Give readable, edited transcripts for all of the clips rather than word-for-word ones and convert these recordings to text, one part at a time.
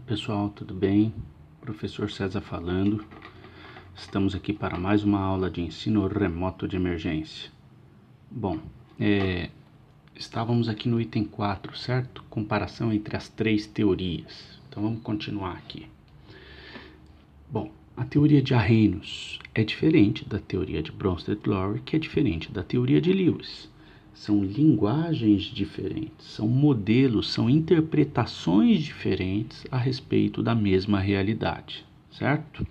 Pessoal, tudo bem? Professor César falando. Estamos aqui para mais uma aula de ensino remoto de emergência. Bom, estávamos aqui no item 4, certo? Comparação entre as três teorias. Então vamos continuar aqui. Bom, a teoria de Arrhenius é diferente da teoria de Bronsted-Lowry, que é diferente da teoria de Lewis. São linguagens diferentes, são modelos, são interpretações diferentes a respeito da mesma realidade, certo?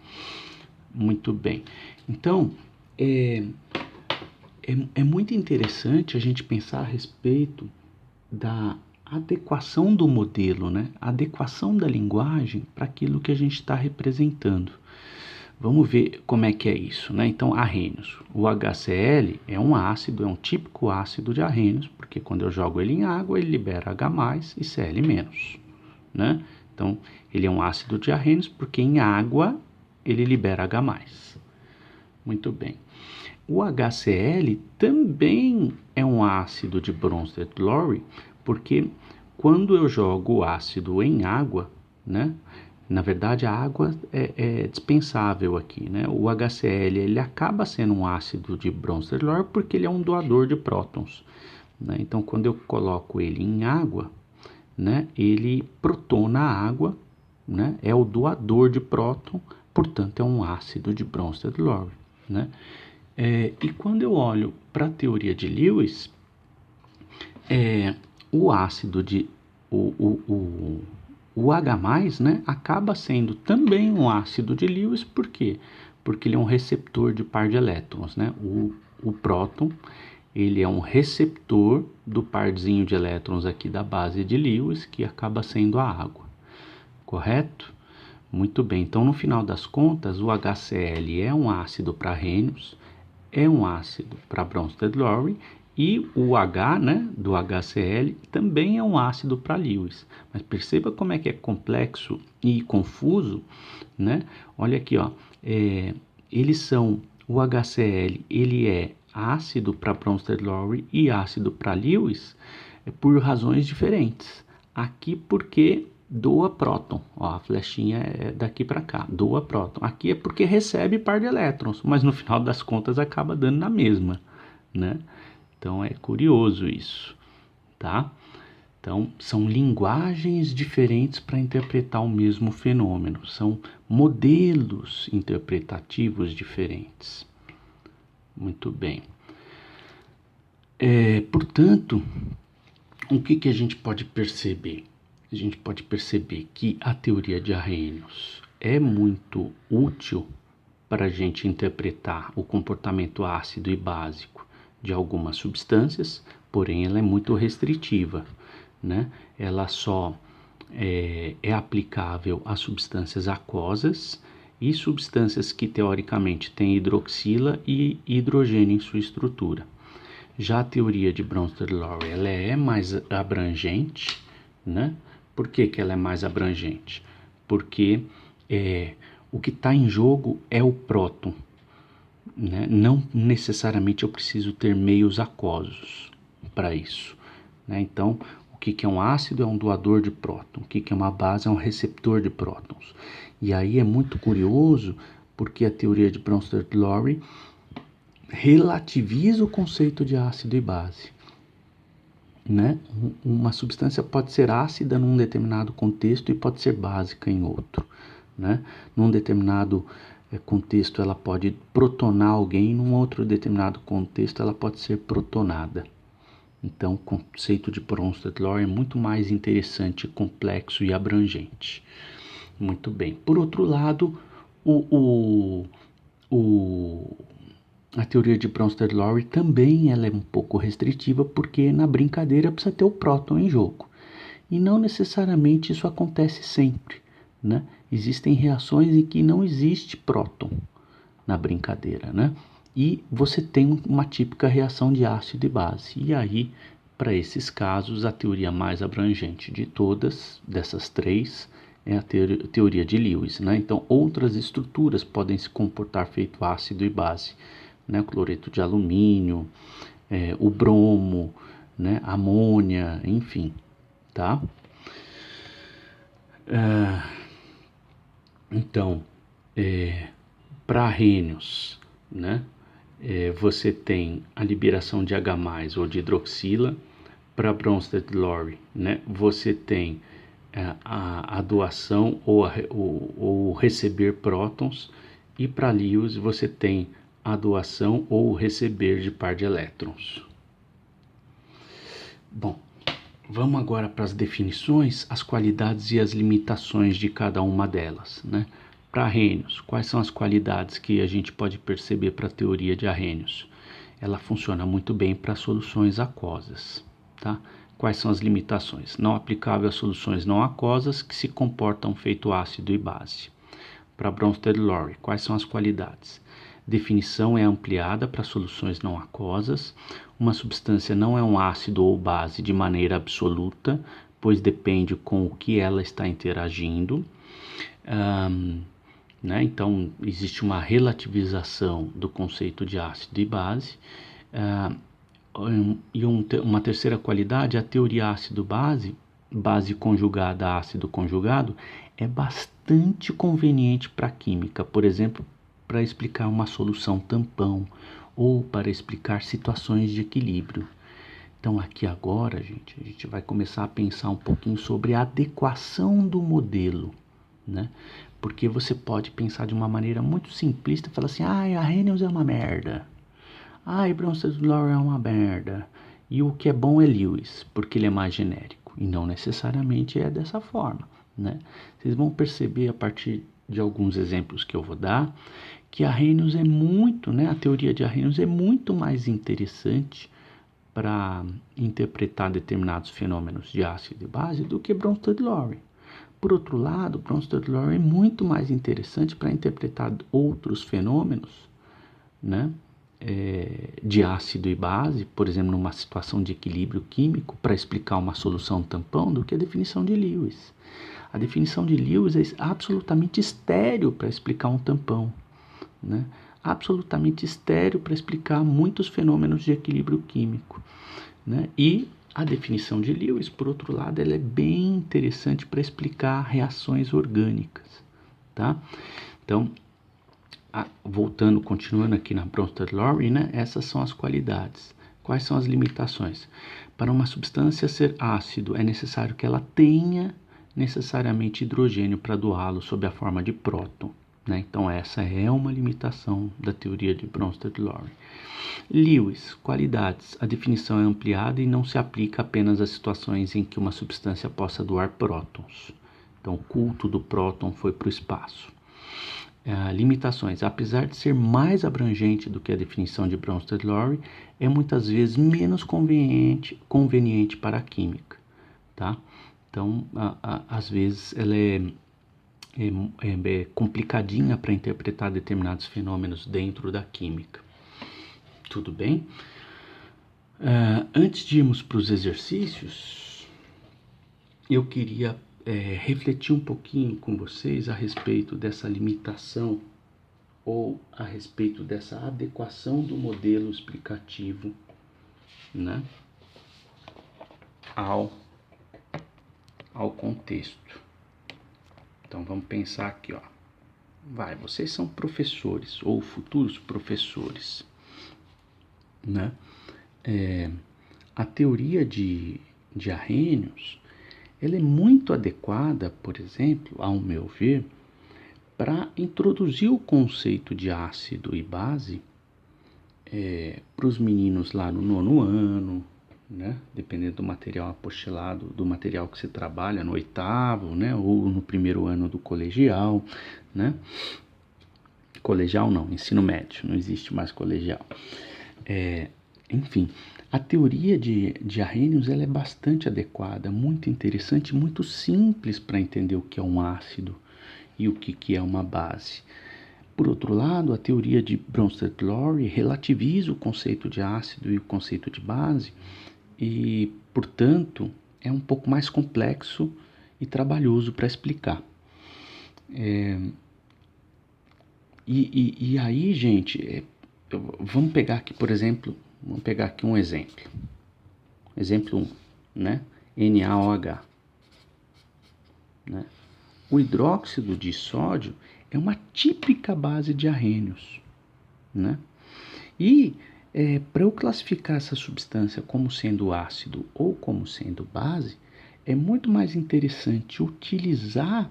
Muito bem. Então, é muito interessante a gente pensar a respeito da adequação do modelo, né? A adequação da linguagem para aquilo que a gente está representando. Vamos ver como é que é isso, né? Então, Arrhenius. O HCl é um ácido, é um típico ácido de Arrhenius, porque quando eu jogo ele em água, ele libera H+, e Cl-, né? Então, ele é um ácido de Arrhenius porque em água ele libera H+. Muito bem. O HCl também é um ácido de Bronsted-Lowry, porque quando eu jogo o ácido em água, né? Na verdade, a água é dispensável aqui, né? O HCl ele acaba sendo um ácido de Bronsted-Lowry porque ele é um doador de prótons, né? Então, quando eu coloco ele em água, né? Ele protona a água, né? É o doador de próton, portanto, é um ácido de Bronsted-Lowry, né? E quando eu olho para a teoria de Lewis, o ácido de o H+, né, acaba sendo também um ácido de Lewis, por quê? Porque ele é um receptor de par de elétrons, né? O próton, ele é um receptor do parzinho de elétrons aqui da base de Lewis, que acaba sendo a água, correto? Muito bem, então no final das contas, o HCl é um ácido para Arrhenius, é um ácido para Bronsted-Lowry, e o H, né, do HCl também é um ácido para Lewis. Mas perceba como é que é complexo e confuso, né? Olha aqui, ó, eles são, o HCl, ele é ácido para Bronsted-Lowry e ácido para Lewis por razões diferentes. Aqui porque doa próton, ó, a flechinha é daqui para cá, doa próton. Aqui é porque recebe par de elétrons, mas no final das contas acaba dando na mesma, né? Então é curioso isso, tá? Então são linguagens diferentes para interpretar o mesmo fenômeno, são modelos interpretativos diferentes. Muito bem. Portanto, o que a gente pode perceber? A gente pode perceber que a teoria de Arrhenius é muito útil para a gente interpretar o comportamento ácido e básico de algumas substâncias, porém ela é muito restritiva, né? Ela só é aplicável a substâncias aquosas e substâncias que teoricamente têm hidroxila e hidrogênio em sua estrutura. Já a teoria de Bronsted-Lowry, ela é mais abrangente, né? Por que ela é mais abrangente? Porque o que está em jogo é o próton, né? Não necessariamente eu preciso ter meios aquosos para isso, né? Então, o que é um ácido é um doador de próton, o que é uma base é um receptor de prótons. E aí é muito curioso porque a teoria de Bronsted-Lowry relativiza o conceito de ácido e base, né? Uma substância pode ser ácida num determinado contexto e pode ser básica em outro, né? Num determinado contexto ela pode protonar alguém, num outro determinado contexto ela pode ser protonada. Então o conceito de Bronsted-Lowry é muito mais interessante, complexo e abrangente. Muito bem. Por outro lado, a teoria de Bronsted-Lowry também ela é um pouco restritiva porque na brincadeira precisa ter o próton em jogo. E não necessariamente isso acontece sempre, né? Existem reações em que não existe próton na brincadeira, né? E você tem uma típica reação de ácido e base. E aí, para esses casos, a teoria mais abrangente de todas, dessas três, é a teoria de Lewis, né? Então, outras estruturas podem se comportar feito ácido e base, né? Cloreto de alumínio, o bromo, né? Amônia, enfim, tá? Então, para arrênios, né, você tem a liberação de H+, ou de hidroxila. Para Bronsted-Lowry, né, você tem a doação ou receber prótons, e para Lewis você tem a doação ou receber de par de elétrons. Bom, vamos agora para as definições, as qualidades e as limitações de cada uma delas, né? Para arrênios, quais são as qualidades que a gente pode perceber para a teoria de arrênios? Ela funciona muito bem para soluções aquosas, tá? Quais são as limitações? Não aplicável a soluções não aquosas que se comportam feito ácido e base. Para Bronsted-Lowry, quais são as qualidades? Definição é ampliada para soluções não aquosas. Uma substância não é um ácido ou base de maneira absoluta, pois depende com o que ela está interagindo. Né? Então, existe uma relativização do conceito de ácido e base. Uma terceira qualidade, a teoria ácido-base, base conjugada a ácido conjugado, é bastante conveniente para a química, por exemplo, para explicar uma solução tampão ou para explicar situações de equilíbrio. Então aqui agora, gente, a gente vai começar a pensar um pouquinho sobre a adequação do modelo, né? Porque você pode pensar de uma maneira muito simplista e falar assim, a Arrhenius é uma merda. Bronsted-Lowry é uma merda. E o que é bom é Lewis, porque ele é mais genérico. E não necessariamente é dessa forma, né? Vocês vão perceber a partir de alguns exemplos que eu vou dar, que Arrhenius é muito, né? A teoria de Arrhenius é muito mais interessante para interpretar determinados fenômenos de ácido e base do que Bronsted-Lowry. Por outro lado, Bronsted-Lowry é muito mais interessante para interpretar outros fenômenos, né, de ácido e base, por exemplo, numa situação de equilíbrio químico, para explicar uma solução tampão, do que a definição de Lewis. A definição de Lewis é absolutamente estéril para explicar um tampão, né? Absolutamente estéril para explicar muitos fenômenos de equilíbrio químico, né? E a definição de Lewis, por outro lado, ela é bem interessante para explicar reações orgânicas, tá? Então, voltando, continuando aqui na Bronsted-Lowry, né? Essas são as qualidades. Quais são as limitações? Para uma substância ser ácido, é necessário que ela tenha necessariamente hidrogênio para doá-lo sob a forma de próton, né? Então essa é uma limitação da teoria de Bronsted-Lowry. Lewis, qualidades. A definição é ampliada e não se aplica apenas a situações em que uma substância possa doar prótons. Então o culto do próton foi para o espaço. Limitações. Apesar de ser mais abrangente do que a definição de Bronsted-Lowry, é muitas vezes menos conveniente para a química, tá? Então, às vezes ela é complicadinha para interpretar determinados fenômenos dentro da química. Tudo bem? Antes de irmos para os exercícios, eu queria refletir um pouquinho com vocês a respeito dessa limitação ou a respeito dessa adequação do modelo explicativo, né, ao contexto. Então vamos pensar aqui, ó. Vocês são professores ou futuros professores, né? A teoria de Arrhenius, ela é muito adequada, por exemplo, ao meu ver, para introduzir o conceito de ácido e base para os meninos lá no 9º ano, né? Dependendo do material apostilado, do material que você trabalha no 8º, né? Ou no 1º ano do colegial, né? Colegial não, ensino médio, não existe mais colegial. Enfim, a teoria de Arrhenius, ela é bastante adequada, muito interessante, muito simples para entender o que é um ácido e o que é uma base. Por outro lado, a teoria de Bronsted-Lowry relativiza o conceito de ácido e o conceito de base e, portanto, é um pouco mais complexo e trabalhoso para explicar. E aí, gente, vamos pegar aqui, por exemplo, um exemplo. Exemplo 1, né? NaOH, né? o hidróxido de sódio é uma típica base de arrênios, né? E para eu classificar essa substância como sendo ácido ou como sendo base, é muito mais interessante utilizar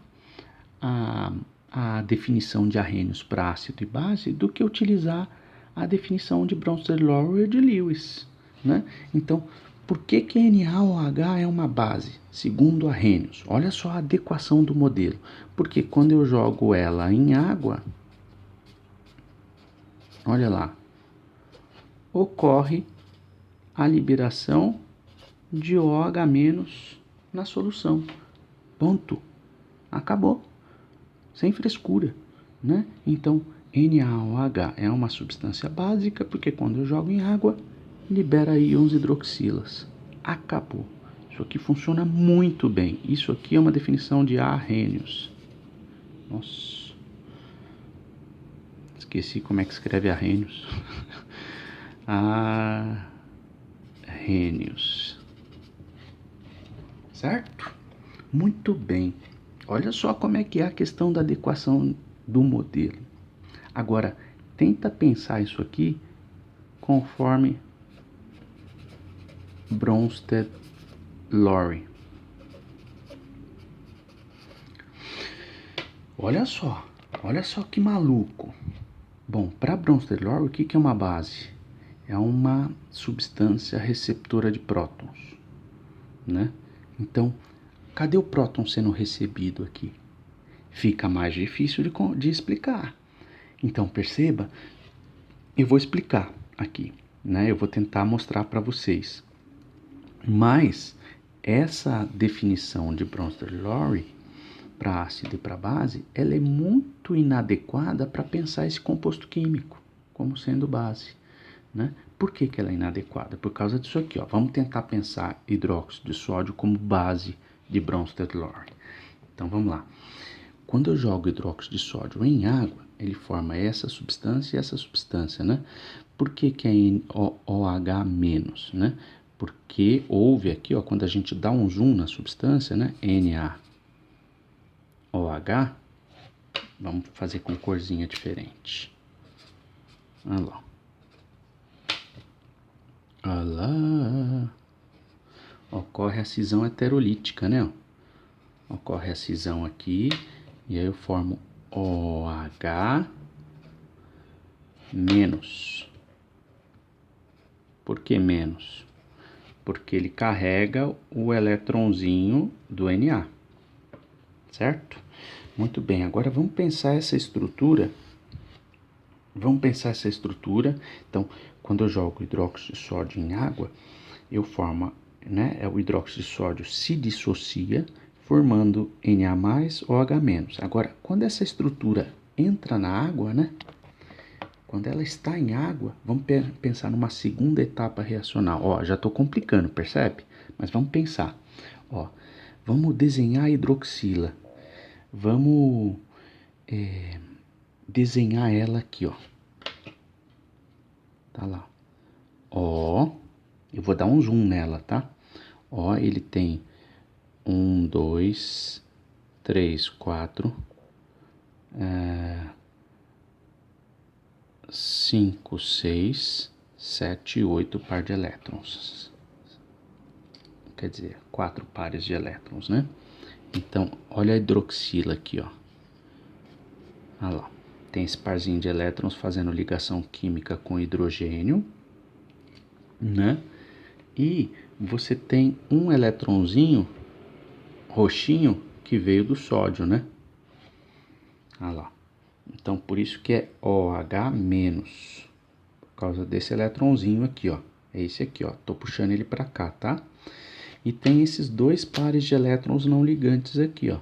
a definição de arrênios para ácido e base do que utilizar a definição de Bronsted-Lowry e de Lewis, né? Então, por que que NaOH é uma base? Segundo Arrhenius, olha só a adequação do modelo. Porque quando eu jogo ela em água, olha lá, ocorre a liberação de OH- na solução. Ponto. Acabou. Sem frescura, né? Então, NaOH é uma substância básica porque quando eu jogo em água, libera íons hidroxilas. Acabou. Isso aqui funciona muito bem. Isso aqui é uma definição de Arrhenius. Nossa. Esqueci como é que escreve Arrhenius. Arrhenius. Certo? Muito bem. Olha só como é que é a questão da adequação do modelo. Agora, tenta pensar isso aqui conforme Bronsted-Lowry. Olha só que maluco. Bom, para Bronsted-Lowry, o que é uma base? É uma substância receptora de prótons, né? Então, cadê o próton sendo recebido aqui? Fica mais difícil de explicar. Então, perceba, eu vou explicar aqui, né? Eu vou tentar mostrar para vocês. Mas essa definição de Bronsted-Lowry para ácido e para base, ela é muito inadequada para pensar esse composto químico como sendo base, né? Por que ela é inadequada? Por causa disso aqui, ó. Vamos tentar pensar hidróxido de sódio como base de Bronsted-Lowry. Então vamos lá. Quando eu jogo hidróxido de sódio em água, ele forma essa substância e essa substância, né? Por que é OH-, né? Porque houve aqui, ó, quando a gente dá um zoom na substância, né? NaOH, vamos fazer com corzinha diferente. Olha lá. Olha lá. Ocorre a cisão heterolítica, né? Ocorre a cisão aqui, e aí eu formo OH-. Por que menos? Porque ele carrega o eletronzinho do Na, certo? Muito bem, agora vamos pensar essa estrutura. Então, quando eu jogo hidróxido de sódio em água, eu formo, né? O hidróxido de sódio se dissocia, formando Na+, OH-. Agora, quando essa estrutura entra na água, né? Quando ela está em água, vamos pensar numa segunda etapa reacional. Ó, já estou complicando, percebe? Mas vamos pensar. Ó, vamos desenhar a hidroxila. Vamos desenhar ela aqui, ó. Tá lá. Ó, eu vou dar um zoom nela, tá? Ó, ele tem 1, 2, 3, 4, 5, 6, 7, 8 par de elétrons. Quer dizer, 4 pares de elétrons, né? Então, olha a hidroxila aqui, ó. Olha lá. Tem esse parzinho de elétrons fazendo ligação química com hidrogênio, né? E você tem um eletronzinho roxinho que veio do sódio, né? Olha lá. Então, por isso que é OH-, por causa desse eletronzinho aqui, ó. É esse aqui, ó. Tô puxando ele para cá, tá? E tem esses dois pares de elétrons não ligantes aqui, ó.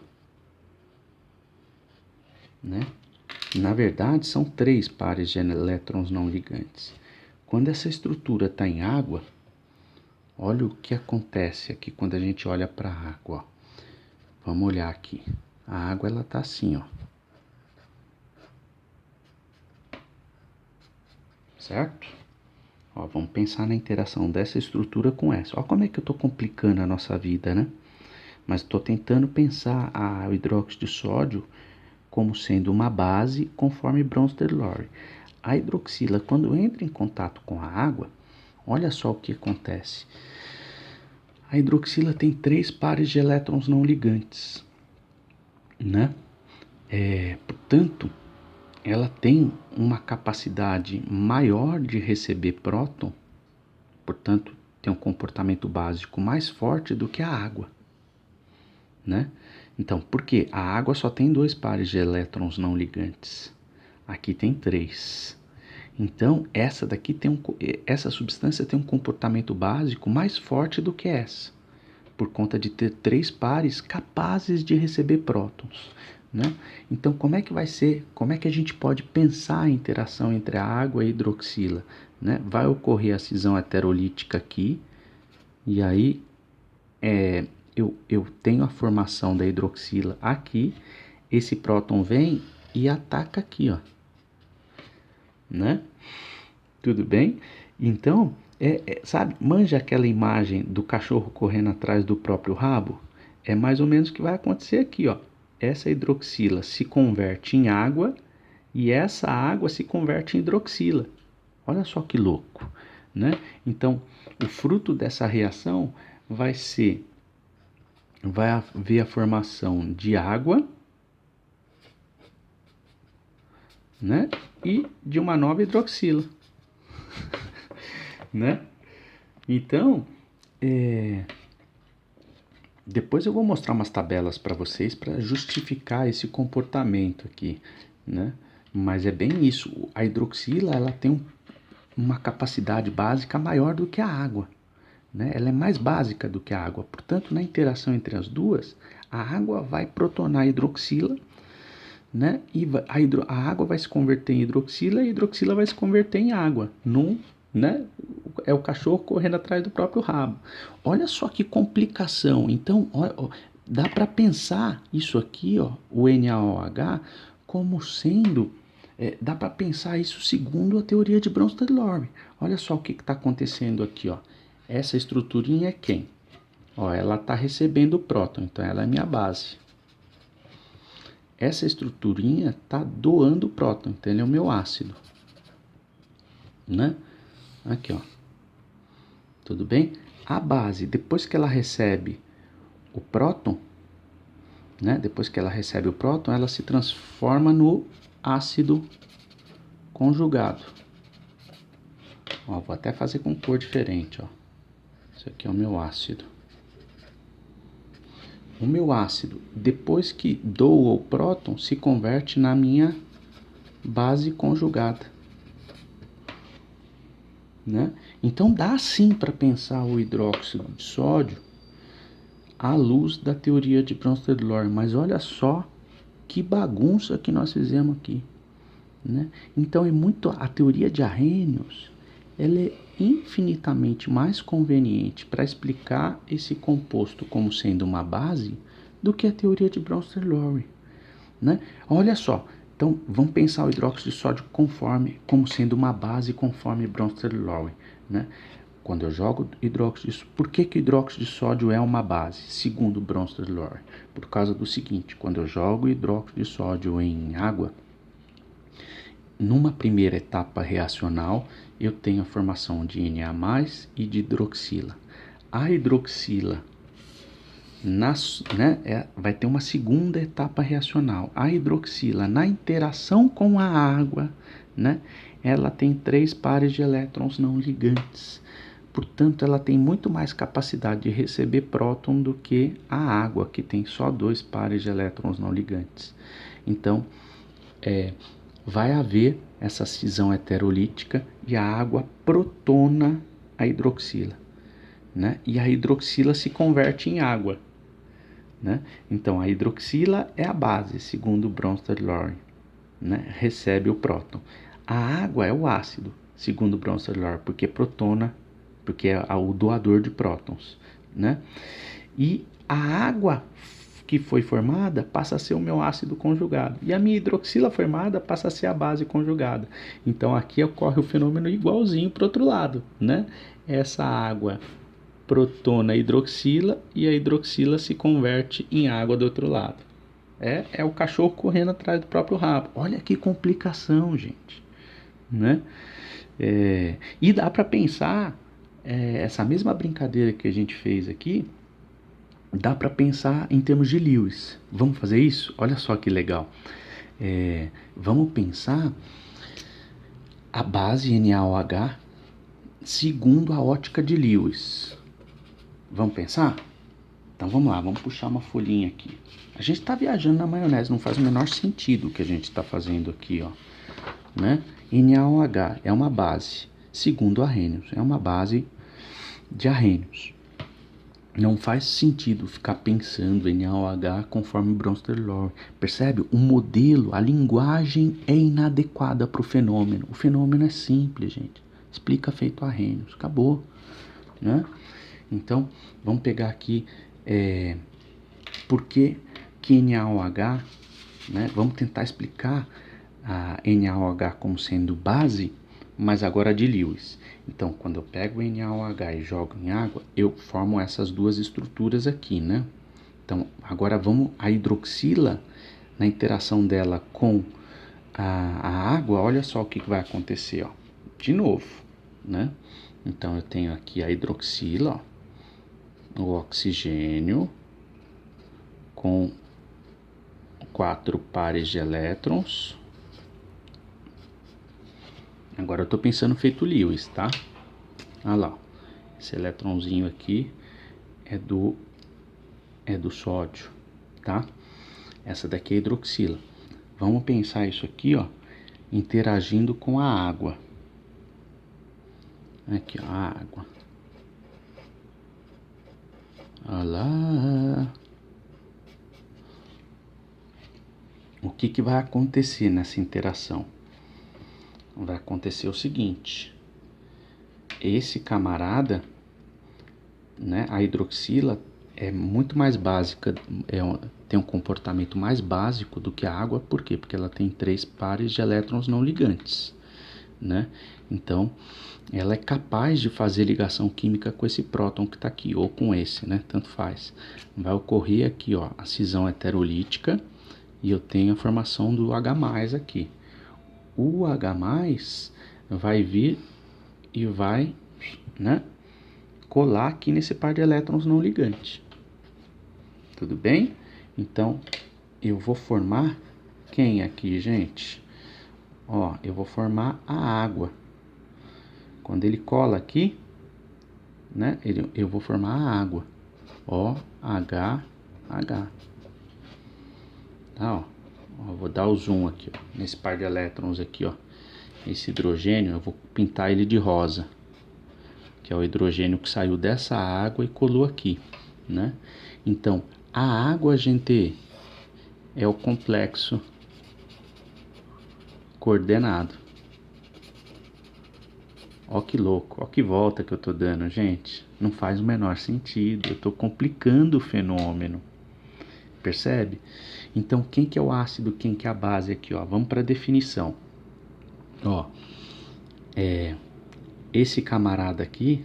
Né? Na verdade, são 3 pares de elétrons não ligantes. Quando essa estrutura está em água, olha o que acontece aqui quando a gente olha para a água. Ó. Vamos olhar aqui. A água ela tá assim, ó. Certo? Ó, vamos pensar na interação dessa estrutura com essa. Olha como é que eu estou complicando a nossa vida, né? mas estou tentando pensar o hidróxido de sódio como sendo uma base conforme Bronsted-Lowry. A hidroxila, quando entra em contato com a água, olha só o que acontece. A hidroxila tem 3 pares de elétrons não ligantes, né? Portanto, ela tem uma capacidade maior de receber próton, portanto, tem um comportamento básico mais forte do que a água, né? Então, por quê? A água só tem 2 pares de elétrons não ligantes. Aqui tem 3. Então, essa substância tem um comportamento básico mais forte do que essa, por conta de ter 3 pares capazes de receber prótons, né? Então, como é que vai ser? Como é que a gente pode pensar a interação entre a água e a hidroxila, né? Vai ocorrer a cisão heterolítica aqui, e aí eu tenho a formação da hidroxila aqui, esse próton vem e ataca aqui, ó, né? Tudo bem? Então, sabe, manja aquela imagem do cachorro correndo atrás do próprio rabo? É mais ou menos o que vai acontecer aqui, ó. Essa hidroxila se converte em água e essa água se converte em hidroxila. Olha só que louco, né? Então, o fruto dessa reação vai haver a formação de água, né? E de uma nova hidroxila, né? Então, depois eu vou mostrar umas tabelas para vocês para justificar esse comportamento aqui, né? Mas é bem isso. A hidroxila, ela tem uma capacidade básica maior do que a água, né? Ela é mais básica do que a água. Portanto, na interação entre as duas, a água vai protonar a hidroxila, né? E a água vai se converter em hidroxila e a hidroxila vai se converter em água, né? É o cachorro correndo atrás do próprio rabo. Olha só que complicação. Então, dá para pensar isso aqui, ó, o NaOH, como sendo... dá para pensar isso segundo a teoria de Bronsted-Lowry. Olha só o que está acontecendo aqui, ó. Essa estruturinha é quem? Ó, ela está recebendo o próton, então ela é minha base. Essa estruturinha está doando o próton, então ele é o meu ácido, né? Aqui, ó. Tudo bem? A base, depois que ela recebe o próton, né? Depois que ela recebe o próton, ela se transforma no ácido conjugado. Ó, vou até fazer com cor diferente, ó. Isso aqui é o meu ácido. O meu ácido, depois que doa o próton, se converte na minha base conjugada, né? Então dá sim para pensar o hidróxido de sódio à luz da teoria de Bronsted-Lowry, mas olha só que bagunça que nós fizemos aqui, né? Então a teoria de Arrhenius, ela é infinitamente mais conveniente para explicar esse composto como sendo uma base do que a teoria de Bronsted-Lowry, né? Olha só, então vamos pensar o hidróxido de sódio como sendo uma base conforme Bronsted-Lowry, né? Quando eu jogo hidróxido de sódio, por que o hidróxido de sódio é uma base, segundo Bronsted-Lowry? Por causa do seguinte, quando eu jogo hidróxido de sódio em água, numa primeira etapa reacional, eu tenho a formação de Na+ e de hidroxila. A hidroxila, vai ter uma segunda etapa reacional. A hidroxila, na interação com a água, né, ela tem 3 pares de elétrons não ligantes. Portanto, ela tem muito mais capacidade de receber próton do que a água, que tem só 2 pares de elétrons não ligantes. Então, vai haver essa cisão heterolítica e a água protona a hidroxila, né? E a hidroxila se converte em água, né? Então a hidroxila é a base, segundo Bronsted-Lowry, né? Recebe o próton. A água é o ácido, segundo Bronsted-Lowry, porque é o doador de prótons, né? E a água que foi formada passa a ser o meu ácido conjugado. E a minha hidroxila formada passa a ser a base conjugada. Então aqui ocorre o fenômeno igualzinho para o outro lado, né? Essa água protona a hidroxila e a hidroxila se converte em água do outro lado. É o cachorro correndo atrás do próprio rabo. Olha que complicação, gente, né? E dá para pensar, essa mesma brincadeira que a gente fez aqui, dá para pensar em termos de Lewis. Vamos fazer isso? Olha só que legal. Vamos pensar a base NaOH segundo a ótica de Lewis. Vamos pensar? Então vamos lá, vamos puxar uma folhinha aqui. A gente está viajando na maionese, não faz o menor sentido o que a gente está fazendo aqui, ó, né? NaOH é uma base, segundo Arrhenius, é uma base de Arrhenius. Não faz sentido ficar pensando em NaOH conforme Bronsted-Lowry. Percebe? O modelo, a linguagem é inadequada para o fenômeno. O fenômeno é simples, gente. Explica feito Arrhenius. Acabou, né? Então, vamos pegar aqui por que NaOH, né? Vamos tentar explicar a NaOH como sendo base, mas agora de Lewis. Então, quando eu pego o NaOH e jogo em água, eu formo essas duas estruturas aqui, né? Então, agora vamos a hidroxila, na interação dela com a água, olha só o que vai acontecer, ó. De novo, né? Então, eu tenho aqui a hidroxila, ó, o oxigênio com 4 pares de elétrons. Agora eu tô pensando feito Lewis, tá? Olha lá, esse elétronzinho aqui é do sódio, tá? Essa daqui é a hidroxila. Vamos pensar isso aqui, ó, interagindo com a água. Aqui, ó, a água. Olha lá. O que vai acontecer nessa interação? Vai acontecer o seguinte: esse camarada, né, a hidroxila é muito mais básica, tem um comportamento mais básico do que a água. Por quê? Porque ela tem 3 pares de elétrons não ligantes, né? Então, ela é capaz de fazer ligação química com esse próton que está aqui, ou com esse, né? Tanto faz. Vai ocorrer aqui, ó, a cisão heterolítica, e eu tenho a formação do H+ aqui. O H+ vai vir e vai, né, colar aqui nesse par de elétrons não ligante. Tudo bem? Então, eu vou formar quem aqui, gente? Ó, eu vou formar a água. Quando ele cola aqui, né, eu vou formar a água. OH. Tá, ó. Eu vou dar o zoom aqui, ó, nesse par de elétrons aqui, ó. Esse hidrogênio, eu vou pintar ele de rosa, que é o hidrogênio que saiu dessa água e colou aqui, né? Então, a água, gente, é o complexo coordenado. Ó que louco, ó que volta que eu tô dando, gente. Não faz o menor sentido, eu tô complicando o fenômeno. Percebe? Então, quem que é o ácido, quem que é a base aqui, ó? Vamos para a definição. Ó, esse camarada aqui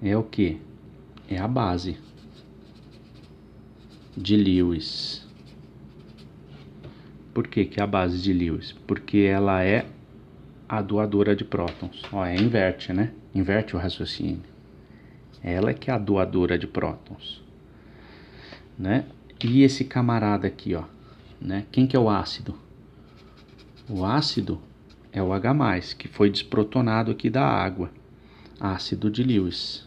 é o que? É a base de Lewis. Por que que é a base de Lewis? Porque ela é a doadora de prótons. Ó, inverte, né? Inverte o raciocínio. Ela é que é a doadora de prótons, né? E esse camarada aqui, ó, né? Quem que é o ácido? O ácido é o H+, que foi desprotonado aqui da água. Ácido de Lewis.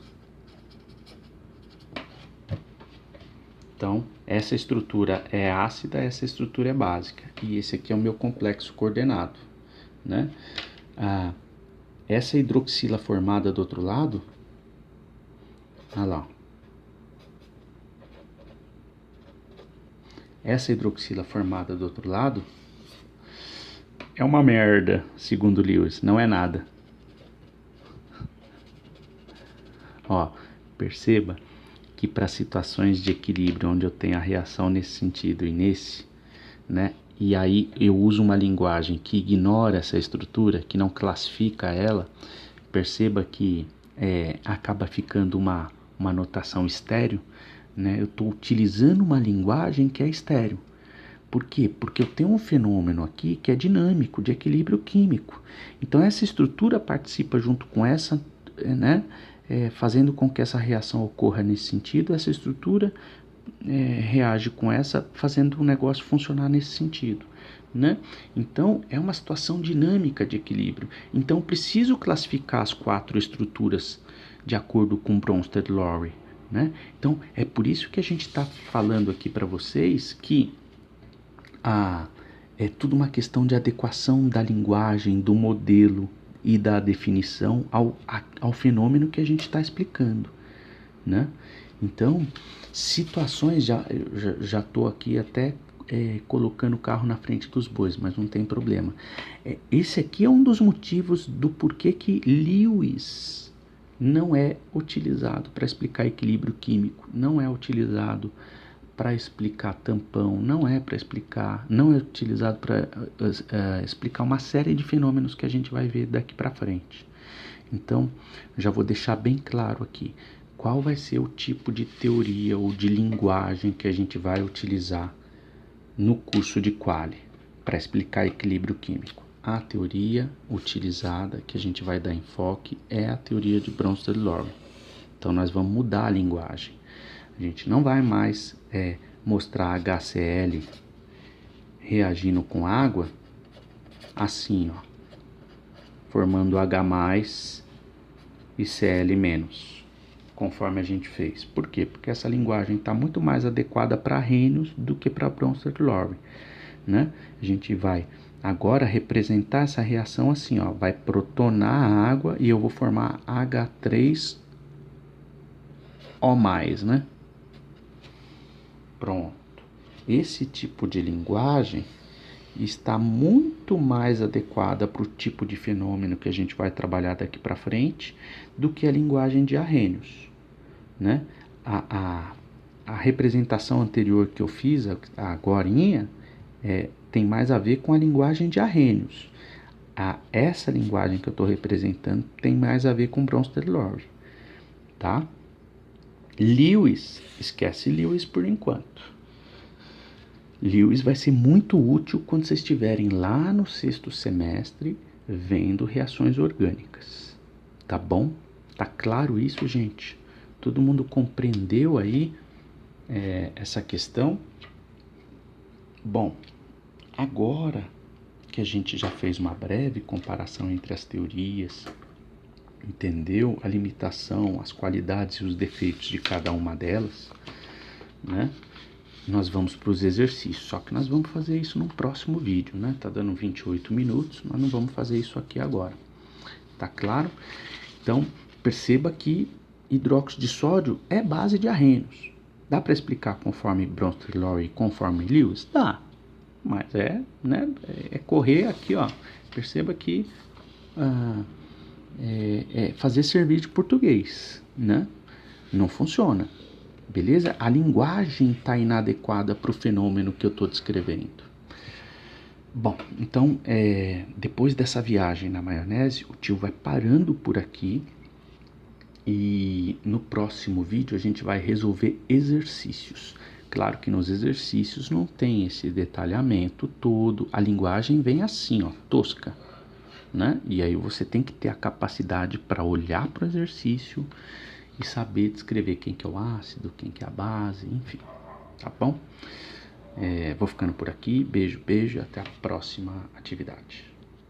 Então, essa estrutura é ácida, essa estrutura é básica. E esse aqui é o meu complexo coordenado, né? Essa hidroxila formada do outro lado, olha lá. Essa hidroxila formada do outro lado é uma merda, segundo Lewis, não é nada. Ó, perceba que para situações de equilíbrio onde eu tenho a reação nesse sentido e nesse, né? E aí eu uso uma linguagem que ignora essa estrutura, que não classifica ela, perceba que acaba ficando uma notação estéreo, né? Eu estou utilizando uma linguagem que é estéreo. Por quê? Porque eu tenho um fenômeno aqui que é dinâmico, de equilíbrio químico. Então essa estrutura participa junto com essa, né? Fazendo com que essa reação ocorra nesse sentido, essa estrutura reage com essa, fazendo o negócio funcionar nesse sentido, né? Então é uma situação dinâmica de equilíbrio. Então preciso classificar as 4 estruturas de acordo com Bronsted-Lowry, né? Então é por isso que a gente está falando aqui para vocês que é tudo uma questão de adequação da linguagem, do modelo e da definição ao fenômeno que a gente está explicando, né? Então, situações, já estou aqui até colocando o carro na frente dos bois, mas não tem problema. Esse aqui é um dos motivos do porquê que Lewis não é utilizado para explicar equilíbrio químico, não é utilizado para explicar tampão, não é utilizado para explicar uma série de fenômenos que a gente vai ver daqui para frente. Então, já vou deixar bem claro aqui, qual vai ser o tipo de teoria ou de linguagem que a gente vai utilizar no curso de Quali para explicar equilíbrio químico. A teoria utilizada, que a gente vai dar enfoque, é a teoria de Bronsted-Lowry. Então, nós vamos mudar a linguagem. A gente não vai mais mostrar HCl reagindo com água assim, ó, formando H+, e Cl-, conforme a gente fez. Por quê? Porque essa linguagem está muito mais adequada para Arrhenius do que para Bronsted-Lowry, né? A gente vai agora representar essa reação assim, ó, vai protonar a água e eu vou formar H3O+, né? Pronto. Esse tipo de linguagem está muito mais adequada para o tipo de fenômeno que a gente vai trabalhar daqui para frente do que a linguagem de Arrhenius, né? A representação anterior que eu fiz, agorinha, tem mais a ver com a linguagem de Arrhenius. Essa linguagem que eu estou representando tem mais a ver com Bronsted-Lowry, tá? Lewis, esquece Lewis por enquanto. Lewis vai ser muito útil quando vocês estiverem lá no 6º semestre vendo reações orgânicas, tá bom? Tá claro isso, gente? Todo mundo compreendeu aí essa questão? Bom, agora que a gente já fez uma breve comparação entre as teorias, entendeu a limitação, as qualidades e os defeitos de cada uma delas, né? Nós vamos para os exercícios, só que nós vamos fazer isso no próximo vídeo, né? Tá dando 28 minutos, nós não vamos fazer isso aqui agora, tá claro? Então, perceba que hidróxido de sódio é base de Arrhenius. Dá para explicar conforme Bronsted-Lowry e conforme Lewis? Dá, mas né? Correr aqui, ó. Perceba que fazer serviço de português, né? Não funciona. Beleza? A linguagem está inadequada para o fenômeno que eu estou descrevendo. Bom, então, depois dessa viagem na maionese, o tio vai parando por aqui e no próximo vídeo a gente vai resolver exercícios. Claro que nos exercícios não tem esse detalhamento todo, a linguagem vem assim, ó, tosca, né? E aí você tem que ter a capacidade para olhar para o exercício e saber descrever quem que é o ácido, quem que é a base, enfim, tá bom? Vou ficando por aqui, beijo, até a próxima atividade.